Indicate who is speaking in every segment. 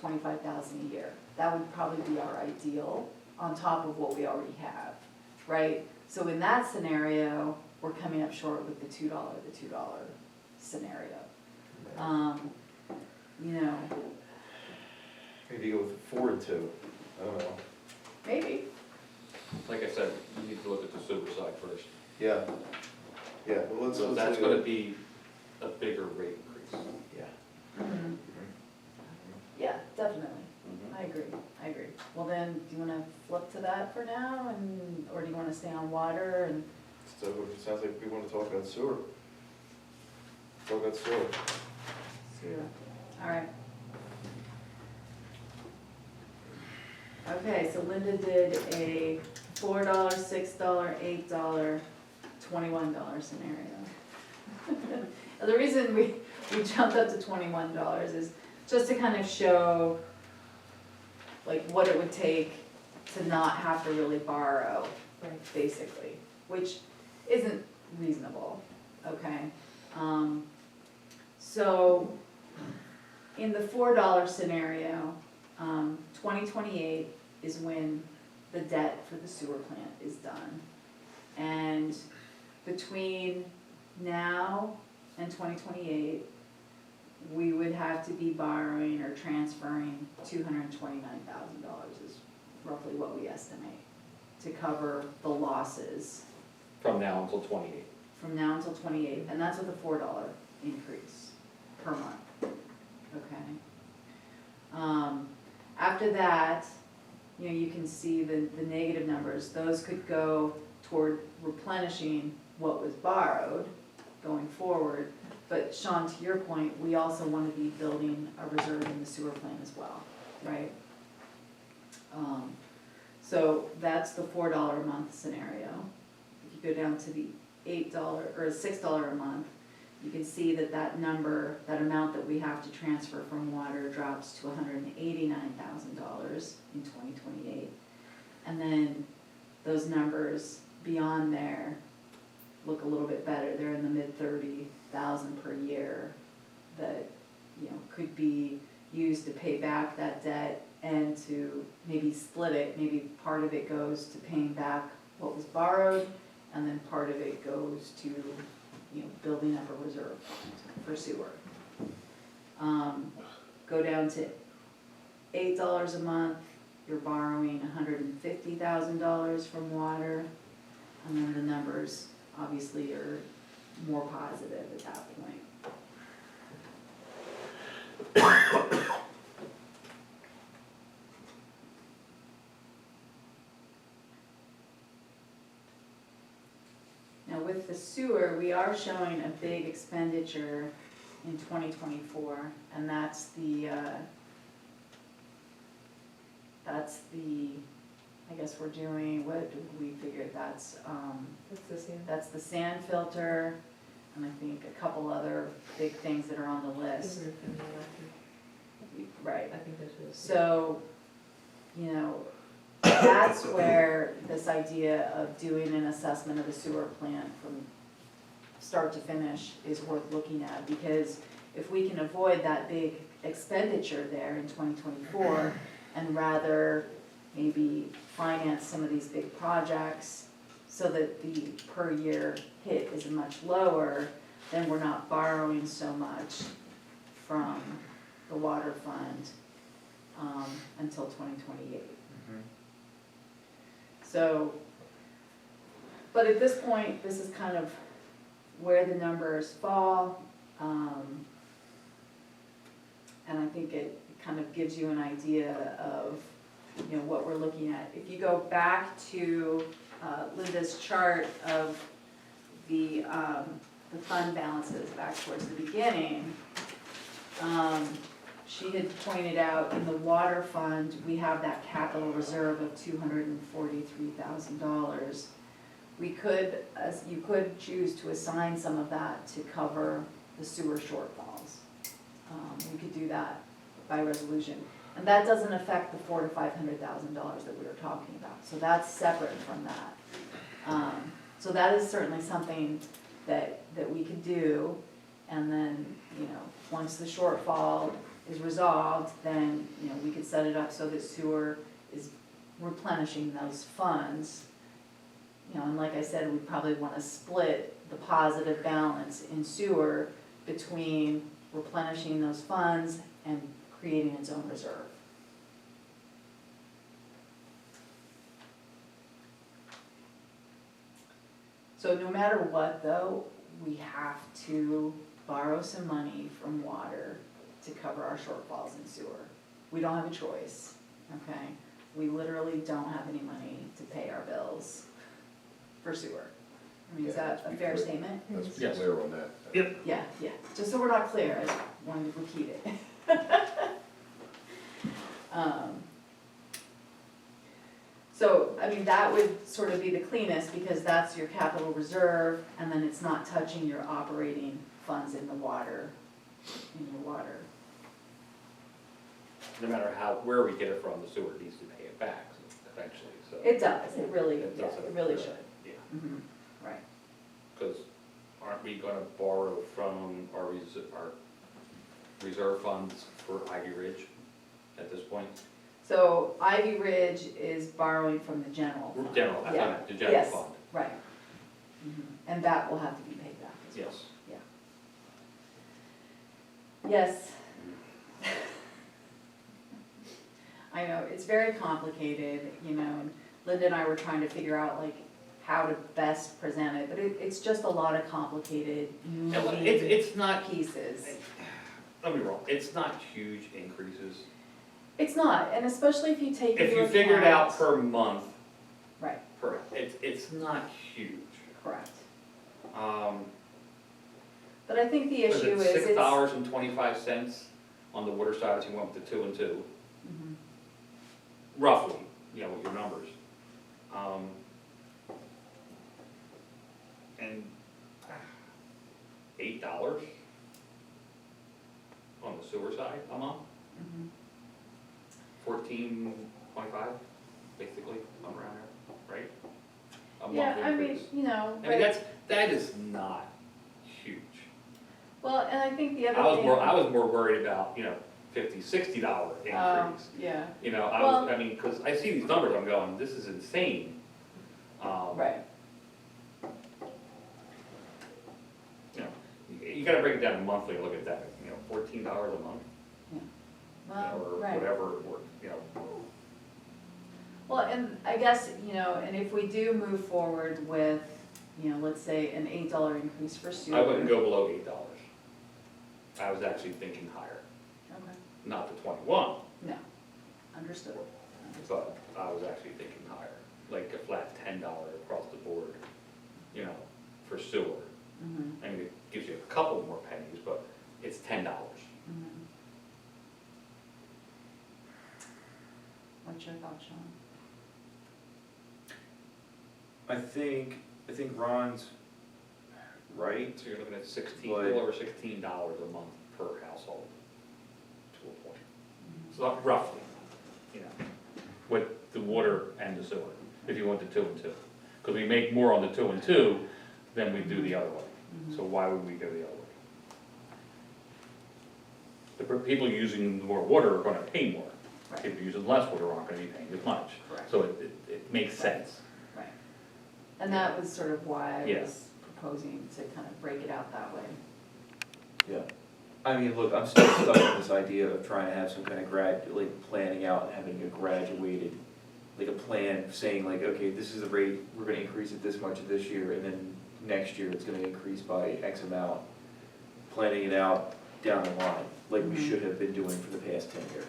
Speaker 1: $25,000 a year. That would probably be our ideal on top of what we already have, right? So in that scenario, we're coming up short with the $2 scenario. You know,
Speaker 2: Maybe go with 4 and 2, I don't know.
Speaker 1: maybe.
Speaker 3: Like I said, you need to look at the sewer side first.
Speaker 2: Yeah, yeah, well,
Speaker 3: So
Speaker 2: let's
Speaker 3: that's
Speaker 2: leave it.
Speaker 3: gonna be a bigger rate increase.
Speaker 2: Yeah.
Speaker 1: Mhm. Yeah, definitely. I agree. Well then, do you wanna flip to that for now, or do you wanna stay on water and?
Speaker 2: So it sounds like we want to talk about sewer. Talk about sewer.
Speaker 1: Sewer. All right. Okay, so Linda did a $4, $6, $8, $21 scenario. And the reason we jumped up to $21 is just to kind of show like what it would take to not have to really borrow, basically, which isn't reasonable, okay? So in the $4 scenario, 2028 is when the debt for the sewer plant is done. And between now and 2028, we would have to be borrowing or transferring $229,000 is roughly what we estimate to cover the losses
Speaker 3: From now until 28.
Speaker 1: from now until 28, and that's with a $4 increase per month, okay? After that, you know, you can see the negative numbers. Those could go toward replenishing what was borrowed going forward. But Sean, to your point, we also want to be building a reserve in the sewer plant as well, right? So that's the $4 a month scenario. If you go down to the $8 or $6 a month, you can see that that number, that amount that we have to transfer from water drops to $189,000 in 2028. And then those numbers beyond there look a little bit better. They're in the mid-30,000 per year that, you know, could be used to pay back that debt and to maybe split it. Maybe part of it goes to paying back what was borrowed, and then part of it goes to, you know, building up a reserve fund for sewer. Go down to $8 a month, you're borrowing $150,000 from water, and then the numbers obviously are more positive at that point. Now with the sewer, we are showing a big expenditure in 2024, and that's the, I guess we're doing, what did we figure, that's the sand filter, and I think a couple other big things that are on the list. Right.
Speaker 4: I think that's what it's.
Speaker 1: So, you know, that's where this idea of doing an assessment of the sewer plant from start to finish is worth looking at, because if we can avoid that big expenditure there in 2024 and rather maybe finance some of these big projects so that the per year hit is much lower, then we're not borrowing so much from the water fund until 2028. So, but at this point, this is kind of where the numbers fall, and I think it kind of gives you an idea of, you know, what we're looking at. If you go back to Linda's chart of the fund balances back towards the beginning, she had pointed out in the water fund, we have that capital reserve of $243,000. We could, you could choose to assign some of that to cover the sewer shortfalls. We could do that by resolution. And that doesn't affect the $400,000 to $500,000 that we were talking about. So that's separate from that. So that is certainly something that we could do. And then, you know, once the shortfall is resolved, then, you know, we could set it up so that sewer is replenishing those funds. You know, and like I said, we probably wanna split the positive balance in sewer between replenishing those funds and creating its own reserve. So no matter what though, we have to borrow some money from water to cover our shortfalls in sewer. We don't have a choice, okay? We literally don't have any money to pay our bills for sewer. I mean, is
Speaker 4: Yeah,
Speaker 1: that a
Speaker 4: let's be
Speaker 1: fair
Speaker 4: clear.
Speaker 1: statement?
Speaker 4: Let's be
Speaker 3: Yes.
Speaker 4: clear on that.
Speaker 1: Yeah, yeah, just so we're not clear, I just wanted to repeat it. So, I mean, that would sort of be the cleanest, because that's your capital reserve, and then it's not touching your operating funds in the water, in your water.
Speaker 3: No matter where we get it from, the sewer needs to pay it back eventually, so.
Speaker 1: It does, it really,
Speaker 3: It
Speaker 1: yeah,
Speaker 3: does
Speaker 1: it really should.
Speaker 3: Yeah,
Speaker 1: Mhm, right.
Speaker 3: because aren't we gonna borrow from our reserve funds for Ivy Ridge at this point?
Speaker 1: So Ivy Ridge is borrowing from the general fund.
Speaker 3: General,
Speaker 1: Yeah.
Speaker 3: the general
Speaker 1: Yes.
Speaker 3: fund,
Speaker 1: Right. Mhm. And that will have to be paid back as well.
Speaker 3: yes.
Speaker 1: Yes. I know, it's very complicated, you know, and Linda and I were trying to figure out like how to best present it, but it's just a lot of complicated
Speaker 3: Yeah, well,
Speaker 1: moving
Speaker 3: it's not,
Speaker 1: pieces.
Speaker 3: don't be wrong, it's not huge increases.
Speaker 1: It's not, and especially if you take into
Speaker 3: If
Speaker 1: account.
Speaker 3: you figure it out per month,
Speaker 1: Right,
Speaker 3: it's not huge.
Speaker 1: correct.
Speaker 3: Um,
Speaker 1: But I think the
Speaker 3: was
Speaker 1: issue
Speaker 3: it
Speaker 1: is
Speaker 3: $6.25 on the water side if you went with the 2 and 2,
Speaker 1: Mhm.
Speaker 3: roughly, you know, with your numbers. And $8 on the sewer side a month,
Speaker 1: Mhm.
Speaker 3: 14.25, basically, somewhere around there, right? A
Speaker 1: Yeah,
Speaker 3: monthly
Speaker 1: I mean,
Speaker 3: increase.
Speaker 1: you know,
Speaker 3: I mean,
Speaker 1: but,
Speaker 3: that is not huge.
Speaker 1: well, and I think the other
Speaker 3: I
Speaker 1: thing.
Speaker 3: was more worried about, you know, $50, $60 increase.
Speaker 1: Yeah,
Speaker 3: You know,
Speaker 1: Well-
Speaker 3: I mean, because I see these numbers, I'm going, this is insane.
Speaker 1: right,
Speaker 3: You know, you gotta break it down to monthly and look at that, you know, $14 a month,
Speaker 1: yeah.
Speaker 3: you know,
Speaker 1: Well,
Speaker 3: or
Speaker 1: right.
Speaker 3: whatever, or, you know.
Speaker 1: Well, and I guess, you know, and if we do move forward with, you know, let's say an $8 increase for sewer.
Speaker 3: I wouldn't go below $8. I was actually thinking higher,
Speaker 1: Okay,
Speaker 3: not the 21,
Speaker 1: no, understood.
Speaker 3: but I was actually thinking higher, like a flat $10 across the board, you know, for sewer.
Speaker 1: Mhm,
Speaker 3: I mean, it gives you a couple more pennies, but it's $10.
Speaker 1: mhm. What's your thought, Sean?
Speaker 2: I think Ron's right.
Speaker 3: So you're looking at a
Speaker 2: But-
Speaker 3: little over $16 a month per household, to a point.
Speaker 1: Mhm.
Speaker 3: So roughly, you know, with the water and the sewer, if you went to 2 and 2. Because we make more on the 2 and 2 than we do the other way. So why would we go the other way? The people using more water are gonna pay more.
Speaker 1: Right.
Speaker 3: People using less water aren't gonna be paying as much.
Speaker 1: Correct.
Speaker 3: So it makes sense.
Speaker 1: Right, and that was sort of why I
Speaker 3: Yeah.
Speaker 1: was proposing to kind of break it out that way.
Speaker 2: Yeah. I mean, look, I'm still stuck with this idea of trying to have some kind of planning out and having a graduated, like a plan saying like, okay, this is the rate, we're gonna increase it this much this year, and then next year it's gonna increase by X amount. Planning it out down the line, like we
Speaker 1: Mhm.
Speaker 2: should have been doing for the past 10 years.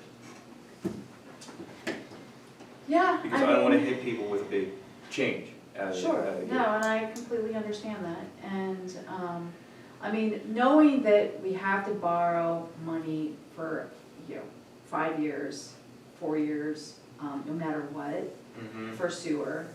Speaker 1: Yeah,
Speaker 2: Because I don't wanna hit people with a big change out of the
Speaker 1: Sure,
Speaker 2: gate.
Speaker 1: no, and I completely understand that, and, I mean, knowing that we have to borrow money for, you know, 5 years, 4 years, no matter what,
Speaker 2: Mhm.
Speaker 1: for sewer,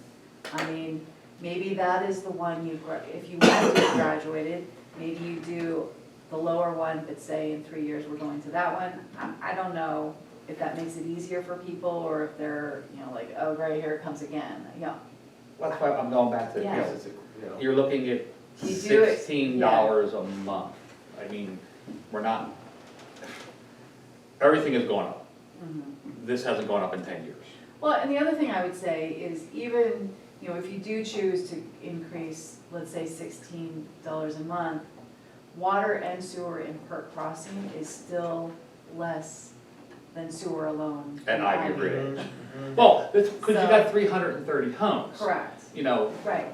Speaker 1: I mean, maybe that is the one if you want to graduate it, maybe you do the lower one, but say in 3 years we're going to that one. I don't know if that makes it easier for people, or if they're, you know, like, oh, right, here it comes again, you know.
Speaker 3: That's why I'm going back to, you
Speaker 1: Yeah.
Speaker 3: know,
Speaker 2: This is a- you know.
Speaker 3: you're looking at
Speaker 1: You do it,
Speaker 3: $16 a month. I mean, we're not, everything has gone up.
Speaker 1: Mhm.
Speaker 3: This hasn't gone up in 10 years.
Speaker 1: Well, and the other thing I would say is even, you know, if you do choose to increase, let's say $16 a month, water and sewer in Perk Crossing is still less than sewer alone.
Speaker 3: And
Speaker 1: in
Speaker 3: Ivy Ridge.
Speaker 2: Mhm.
Speaker 3: Well, it's because you
Speaker 1: So-
Speaker 3: got 330 homes.
Speaker 1: Correct,
Speaker 3: You know,
Speaker 1: right,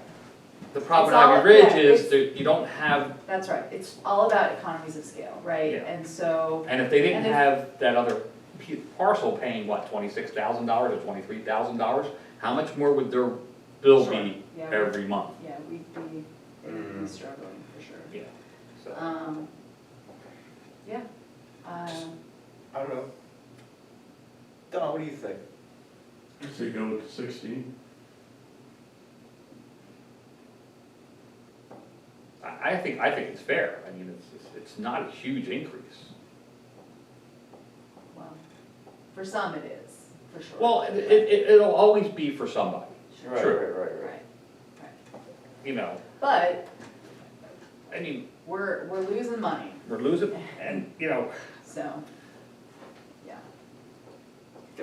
Speaker 3: the problem
Speaker 1: It's
Speaker 3: in
Speaker 1: all-
Speaker 3: Ivy Ridge
Speaker 1: yeah,
Speaker 3: is
Speaker 1: it's-
Speaker 3: that you don't have,
Speaker 1: that's right, it's all about economies of scale, right?
Speaker 3: Yeah.
Speaker 1: And so,
Speaker 3: and if they didn't
Speaker 1: And if-
Speaker 3: have that other parcel paying, what, $26,000 or $23,000, how much more would their bill
Speaker 1: Sure.
Speaker 3: be
Speaker 1: Yeah.
Speaker 3: every month?
Speaker 1: yeah, we'd be, they would be
Speaker 2: Mm.
Speaker 1: struggling for sure.
Speaker 3: Yeah. So,
Speaker 1: Yeah,
Speaker 2: I don't know. Don, what do you think?
Speaker 4: So you go with 16?
Speaker 3: I think it's fair. I mean, it's not a huge increase.
Speaker 1: well, for some it is, for sure.
Speaker 3: Well, it'll always be for somebody,
Speaker 1: Sure.
Speaker 2: Right,
Speaker 3: True.
Speaker 2: right.
Speaker 1: Right, right.
Speaker 3: you know.
Speaker 1: But
Speaker 3: I mean,
Speaker 1: we're losing money,
Speaker 3: we're losing, and, you know,
Speaker 1: so, yeah.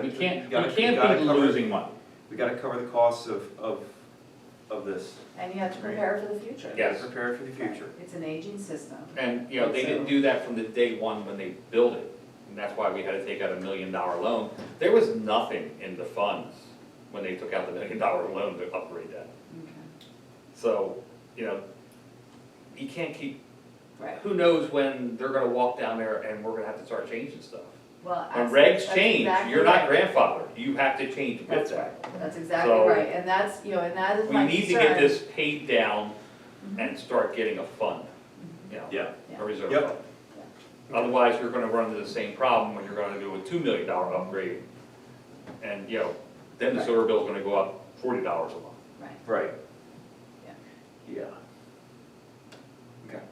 Speaker 3: we can't
Speaker 2: gotta
Speaker 3: be
Speaker 2: cover-
Speaker 3: losing money.
Speaker 2: We gotta cover the costs of this.
Speaker 1: And you have to prepare for the future.
Speaker 3: Yes.
Speaker 2: Prepare for the future.
Speaker 1: It's an aging system.
Speaker 3: And, you know, they didn't do that from the day one when they built it, and that's why we had to take out $1 million loan. There was nothing in the funds when they took out the $1 million loan to upgrade that.
Speaker 1: Okay.
Speaker 3: So, you know, you can't keep,
Speaker 1: Right,
Speaker 3: who knows when they're gonna walk down there and we're gonna have to start changing stuff.
Speaker 1: well.
Speaker 3: When
Speaker 1: that's-
Speaker 3: regs
Speaker 1: that's
Speaker 3: change,
Speaker 1: exactly
Speaker 3: you're not
Speaker 1: right.
Speaker 3: grandfathered, you have to change with
Speaker 1: That's
Speaker 3: that.
Speaker 1: right, that's exactly
Speaker 3: So-
Speaker 1: right, and that's, you know, and that is
Speaker 3: We
Speaker 1: my
Speaker 3: need to
Speaker 1: concern.
Speaker 3: get this paid down
Speaker 1: Mhm.
Speaker 3: and start getting a fund, you know,
Speaker 2: Yeah.
Speaker 1: Yeah.
Speaker 3: a reserve
Speaker 2: Yep.
Speaker 3: fund. Otherwise, you're gonna run into the same problem when you're gonna do a $2 million upgrade. And, you know, then the
Speaker 1: Right.
Speaker 3: sewer bill's gonna go up $40 a month.
Speaker 1: Right,
Speaker 2: Right.
Speaker 1: yeah.
Speaker 2: Yeah. Okay.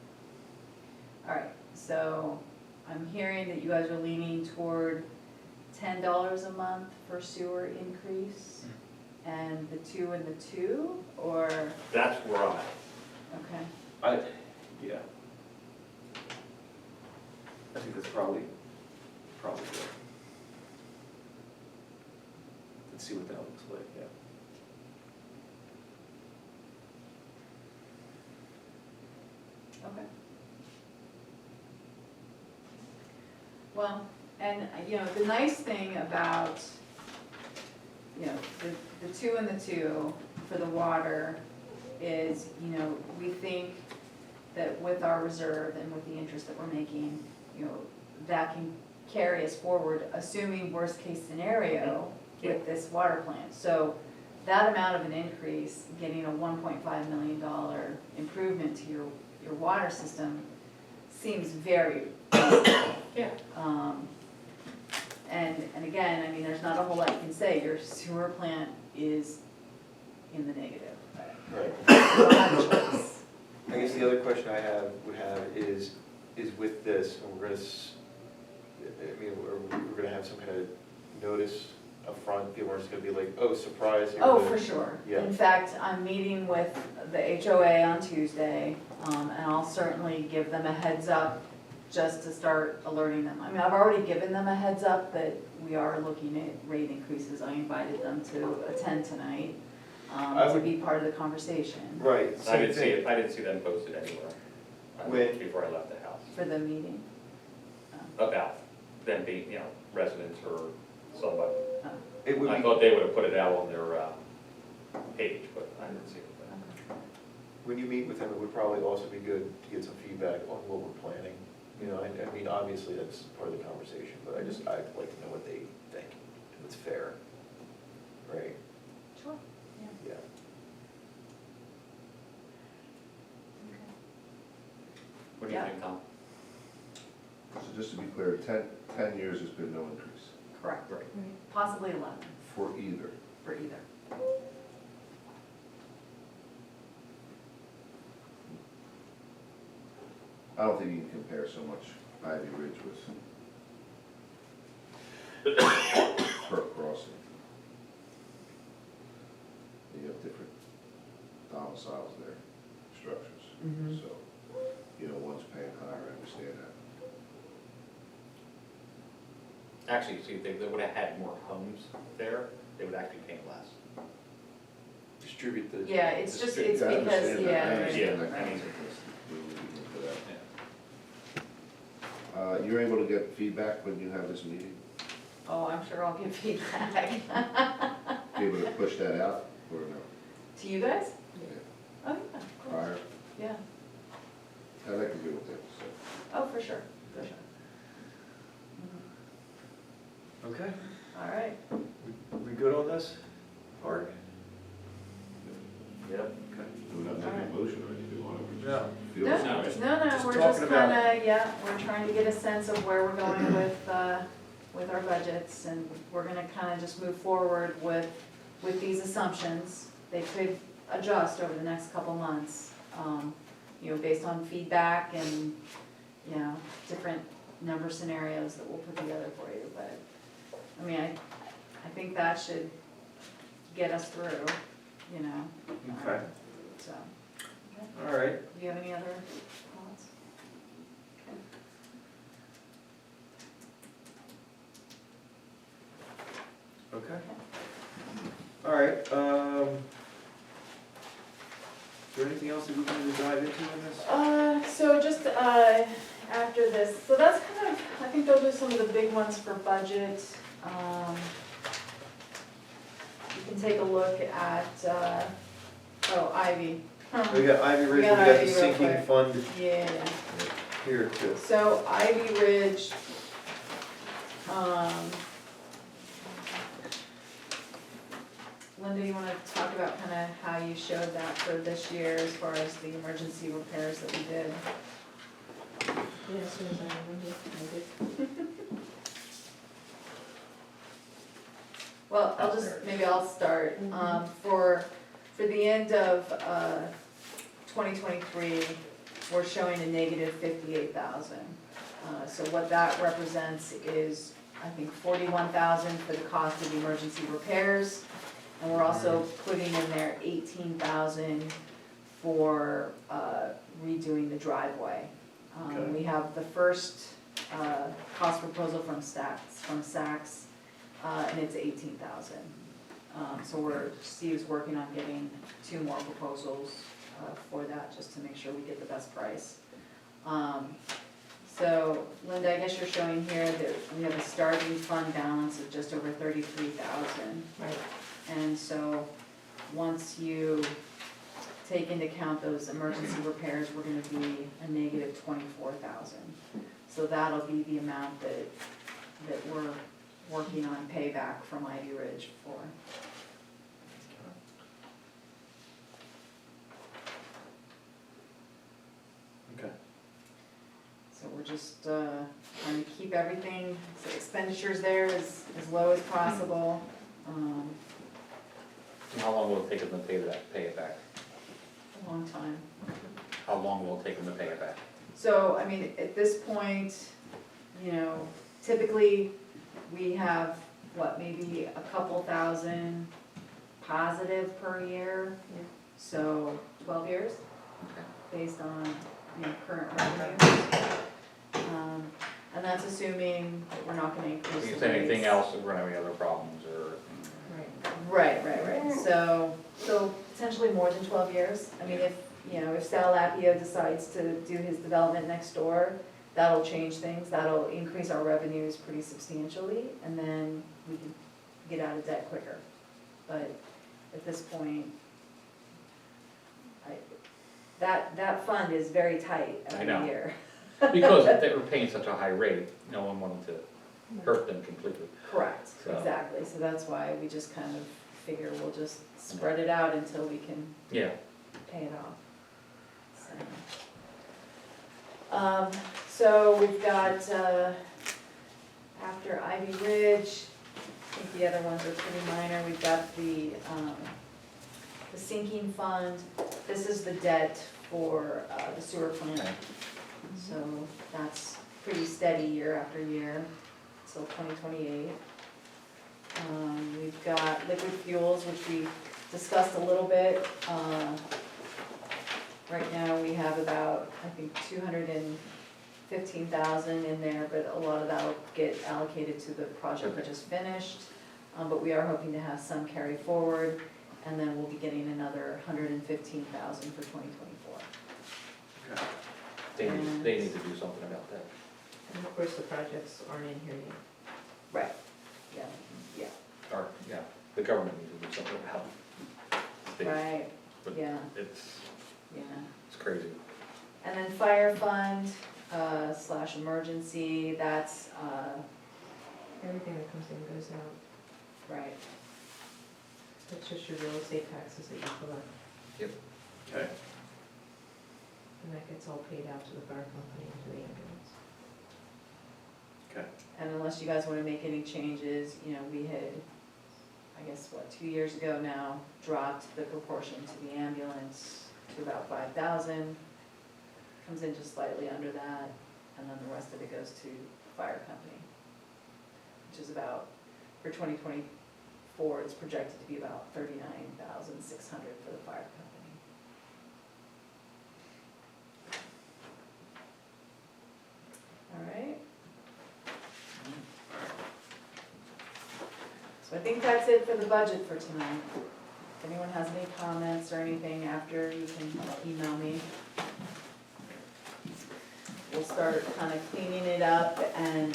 Speaker 1: All right, so I'm hearing that you guys are leaning toward $10 a month for sewer increase, and the 2 and the 2, or,
Speaker 3: That's where I'm at.
Speaker 1: okay,
Speaker 2: Yeah. I think that's probably good. Let's see what that looks like, yeah.
Speaker 1: okay. Well, and, you know, the nice thing about, you know, the 2 and the 2 for the water is, you know, we think that with our reserve and with the interest that we're making, you know, that can carry us forward, assuming worst case scenario with this water plant. So that amount of an increase, getting a $1.5 million improvement to your water system seems very
Speaker 3: Yeah.
Speaker 1: and again, I mean, there's not a whole lot you can say, your sewer plant is in the negative.
Speaker 2: Right.
Speaker 1: You don't have a choice.
Speaker 2: I guess the other question would have is with this, and we're gonna have some kind of notice up front, people are just gonna be like, oh, surprise. you're
Speaker 1: Oh,
Speaker 2: gonna-"
Speaker 1: for sure.
Speaker 2: Yeah.
Speaker 1: In fact, I'm meeting with the HOA on Tuesday, and I'll certainly give them a heads up just to start alerting them. I mean, I've already given them a heads up that we are looking at rate increases. I invited them to attend tonight,
Speaker 2: I
Speaker 1: to
Speaker 2: would-
Speaker 1: be part of the conversation
Speaker 2: Right,
Speaker 3: I
Speaker 2: same
Speaker 3: didn't see
Speaker 2: thing.
Speaker 3: it, I didn't see them posted anywhere.
Speaker 2: When-
Speaker 3: Before I left the house,
Speaker 1: for the meeting.
Speaker 3: about them being, you know, residents or somebody.
Speaker 2: It would
Speaker 3: I
Speaker 2: be,
Speaker 3: thought they would have put it out on their, page, but I didn't see it.
Speaker 2: when you meet with them, it would probably also be good to get some feedback on what we're planning. You know, I mean, obviously, that's part of the conversation, but I'd like to know what they think, if it's fair. Right,
Speaker 1: Sure, yeah.
Speaker 2: yeah.
Speaker 3: What do you
Speaker 1: Yeah.
Speaker 3: think, Tom?
Speaker 4: So just to be clear, 10 years has been no increase
Speaker 1: Correct.
Speaker 3: Right.
Speaker 1: Possibly 11
Speaker 4: for either.
Speaker 1: for either.
Speaker 4: I don't think you can compare so much Ivy Ridge with Perk Crossing. You have different domiciles there, structures.
Speaker 1: Mhm.
Speaker 4: So, you know, one's paying higher, I understand that.
Speaker 3: Actually, see, if they would have had more homes there, they would actually pay less.
Speaker 2: Distribute the.
Speaker 1: Yeah, it's just, it's
Speaker 4: Yeah, I
Speaker 1: because,
Speaker 4: understand that. I
Speaker 1: yeah,
Speaker 4: understand that
Speaker 1: right, right.
Speaker 4: concept. We were looking for that. You're able to get feedback when you have this meeting?
Speaker 1: Oh, I'm sure I'll get feedback.
Speaker 4: Be able to push that out, or no?
Speaker 1: To you guys?
Speaker 4: Yeah.
Speaker 1: Oh, yeah, of course.
Speaker 4: Prior?
Speaker 1: Yeah,
Speaker 4: I'd like to do with it, so.
Speaker 1: oh, for sure, for sure. Mhm.
Speaker 2: Okay,
Speaker 1: All right,
Speaker 2: we good on this part?
Speaker 3: Yep.
Speaker 2: Okay.
Speaker 5: We're not taking a motion or anything on it, we're
Speaker 2: No.
Speaker 5: just.
Speaker 4: Feel
Speaker 1: no,
Speaker 4: free.
Speaker 1: no,
Speaker 2: Just
Speaker 1: we're just
Speaker 2: talking about-
Speaker 1: kinda, yeah, we're trying to get a sense of where we're going with our budgets, and we're gonna kinda just move forward with these assumptions. They could adjust over the next couple months, based on feedback and, different number scenarios that we'll put together for you, but, I mean, I think that should get us through,
Speaker 2: Okay,
Speaker 1: so. Okay.
Speaker 2: all right.
Speaker 1: Do you have any other thoughts?
Speaker 2: Okay. All right, is there anything else that we need to dive into in this?
Speaker 1: So just, after this, so that's kind of, I think those are some of the big ones for budget. You can take a look at, Ivy.
Speaker 2: We got Ivy Ridge, we
Speaker 1: got
Speaker 2: got the
Speaker 1: Ivy real
Speaker 2: sinking
Speaker 1: quick.
Speaker 2: fund
Speaker 1: Yeah,
Speaker 2: here too.
Speaker 1: so Ivy Ridge, Linda, you wanna talk about kinda how you showed that for this year as far as the emergency repairs that we did?
Speaker 6: Yeah, as soon as I remember, I did.
Speaker 1: Well, maybe I'll start. For the end of 2023, we're showing a negative 58,000. So what that represents is, I think, 41,000 for the cost of emergency repairs. And we're also putting in there 18,000 for redoing the driveway.
Speaker 2: Okay.
Speaker 1: We have the first cost proposal from Saks, and it's 18,000. So Steve's working on getting 2 more proposals for that, just to make sure we get the best price. So Linda, I guess you're showing here that we have a starting fund balance of just over 33,000.
Speaker 6: Right.
Speaker 1: And so, once you take into account those emergency repairs, we're gonna be a negative 24,000. So that'll be the amount that we're working on payback from Ivy Ridge for.
Speaker 2: Okay.
Speaker 1: So we're just trying to keep everything, so expenditures there as low as possible.
Speaker 3: How long will it take them to pay it back?
Speaker 1: A long time.
Speaker 3: How long will it take them to pay it back?
Speaker 1: So, I mean, at this point, typically, we have, maybe a couple thousand positive per year.
Speaker 6: Yeah.
Speaker 1: So, 12 years,
Speaker 3: Okay.
Speaker 1: based on, current revenues. And that's assuming that we're not gonna increase
Speaker 3: If
Speaker 1: the
Speaker 3: there's anything
Speaker 1: rates.
Speaker 3: else, if we're gonna have any other problems, or,
Speaker 6: Right.
Speaker 1: Right. So potentially more than 12 years. I mean, if Sal Lapio decides to do his development next door, that'll change things, that'll increase our revenues pretty substantially, and then we can get out of debt quicker. But at this point, that fund is very tight
Speaker 3: I know.
Speaker 1: every year.
Speaker 3: because if they were paying such a high rate, no one wanted to hurt them completely.
Speaker 1: Correct,
Speaker 3: So-
Speaker 1: exactly. So that's why we just kind of figure we'll just spread it out until we can
Speaker 3: Yeah.
Speaker 1: pay it off. So we've got, after Ivy Ridge, I think the other ones are pretty minor, we've got the sinking fund. This is the debt for the sewer plant. So that's pretty steady year after year, till 2028. We've got liquid fuels, which we discussed a little bit. Right now, we have about, I think, 15,000 in there, but a lot of that'll get allocated to the project we
Speaker 3: Okay.
Speaker 1: just finished. But we are hoping to have some carry forward, and then we'll be getting another 115,000 for 2024.
Speaker 2: Okay.
Speaker 3: They need to do something about that.
Speaker 6: And of course, the projects aren't in here yet.
Speaker 1: Right, yeah, yeah,
Speaker 3: Or, yeah, the government needs to do something about it. State,
Speaker 1: right,
Speaker 3: but
Speaker 1: yeah,
Speaker 3: It's
Speaker 1: yeah.
Speaker 3: crazy.
Speaker 1: And then fire fund, / emergency, that's,
Speaker 6: Everything that comes in goes out.
Speaker 1: right,
Speaker 6: That's just your real estate taxes that you collect,
Speaker 2: Okay.
Speaker 6: and that gets all paid out to the fire company and to the ambulance.
Speaker 2: Okay.
Speaker 1: and unless you guys wanna make any changes, you know, we had, I guess, 2 years ago now, dropped the proportion to the ambulance to about 5,000. Comes in just slightly under that, and then the rest of it goes to fire company, which is about, for 2024, it's projected to be about 39,600 for the fire company. All right. So I think that's it for the budget for tonight. If anyone has any comments or anything after, you can email me. We'll start kind of cleaning it up and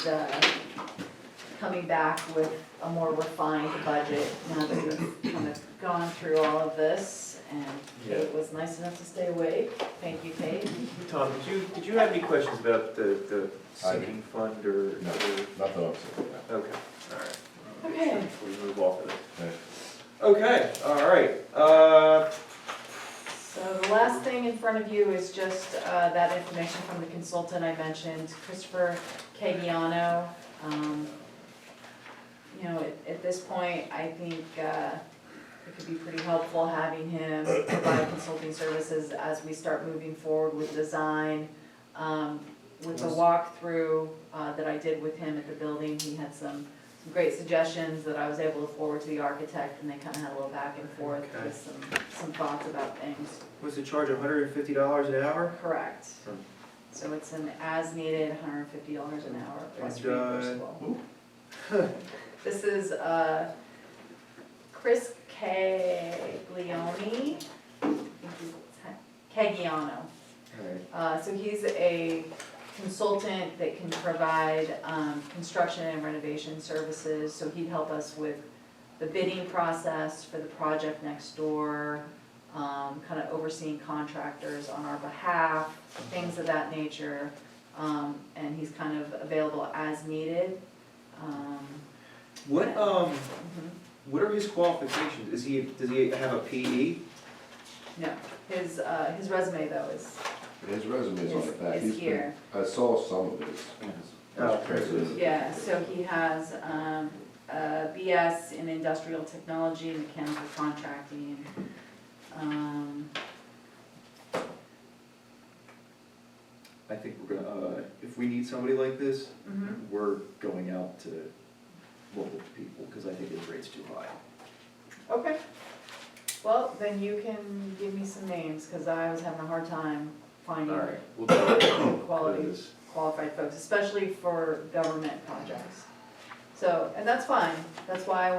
Speaker 1: coming back with a more refined budget now that we've kind of gone through all of this. And Kate was nice enough to stay awake. Thank you, Kate.
Speaker 2: Tom, did you have any questions about the sinking fund or?
Speaker 4: No. Nothing else.
Speaker 2: Okay, all right.
Speaker 1: Okay.
Speaker 2: We move off of it.
Speaker 4: Okay.
Speaker 2: Okay, all right.
Speaker 1: So the last thing in front of you is just that information from the consultant I mentioned, Christopher Cagiano. You know, at this point, I think it could be pretty helpful having him provide consulting services as we start moving forward with design. With the walkthrough that I did with him at the building, he had some great suggestions that I was able to forward to the architect, and they kind of had a little back and forth
Speaker 2: Okay.
Speaker 1: with some thoughts about things.
Speaker 2: Was the charge $150 an hour?
Speaker 1: Correct.
Speaker 2: Hmm.
Speaker 1: So it's an as-needed, $150 an hour, but it's
Speaker 2: And,
Speaker 1: reimbursable. This is Chris Caglione, Cagiano.
Speaker 2: All right.
Speaker 1: So he's a consultant that can provide construction and renovation services, so he'd help us with the bidding process for the project next door, kind of overseeing contractors on our behalf, things of that nature, and he's kind of available as needed.
Speaker 2: What,
Speaker 1: mhm.
Speaker 2: what are his qualifications? Does he have a PE?
Speaker 1: No, his resume though is
Speaker 4: His resume's on the back.
Speaker 1: is
Speaker 4: He's been-
Speaker 1: here.
Speaker 4: I saw some of it.
Speaker 2: Oh,
Speaker 4: President.
Speaker 1: Yeah, so he has a BS in industrial technology, mechanical contracting.
Speaker 2: I think we're gonna, if we need somebody like this,
Speaker 1: Mhm.
Speaker 2: we're going out to local people, because I think his rate's too high.
Speaker 1: Okay, well, then you can give me some names, because I was having a hard time finding
Speaker 2: All right, we'll do it.
Speaker 1: quality,
Speaker 2: Because-
Speaker 1: qualified folks, especially for government projects. So, and that's fine, that's why I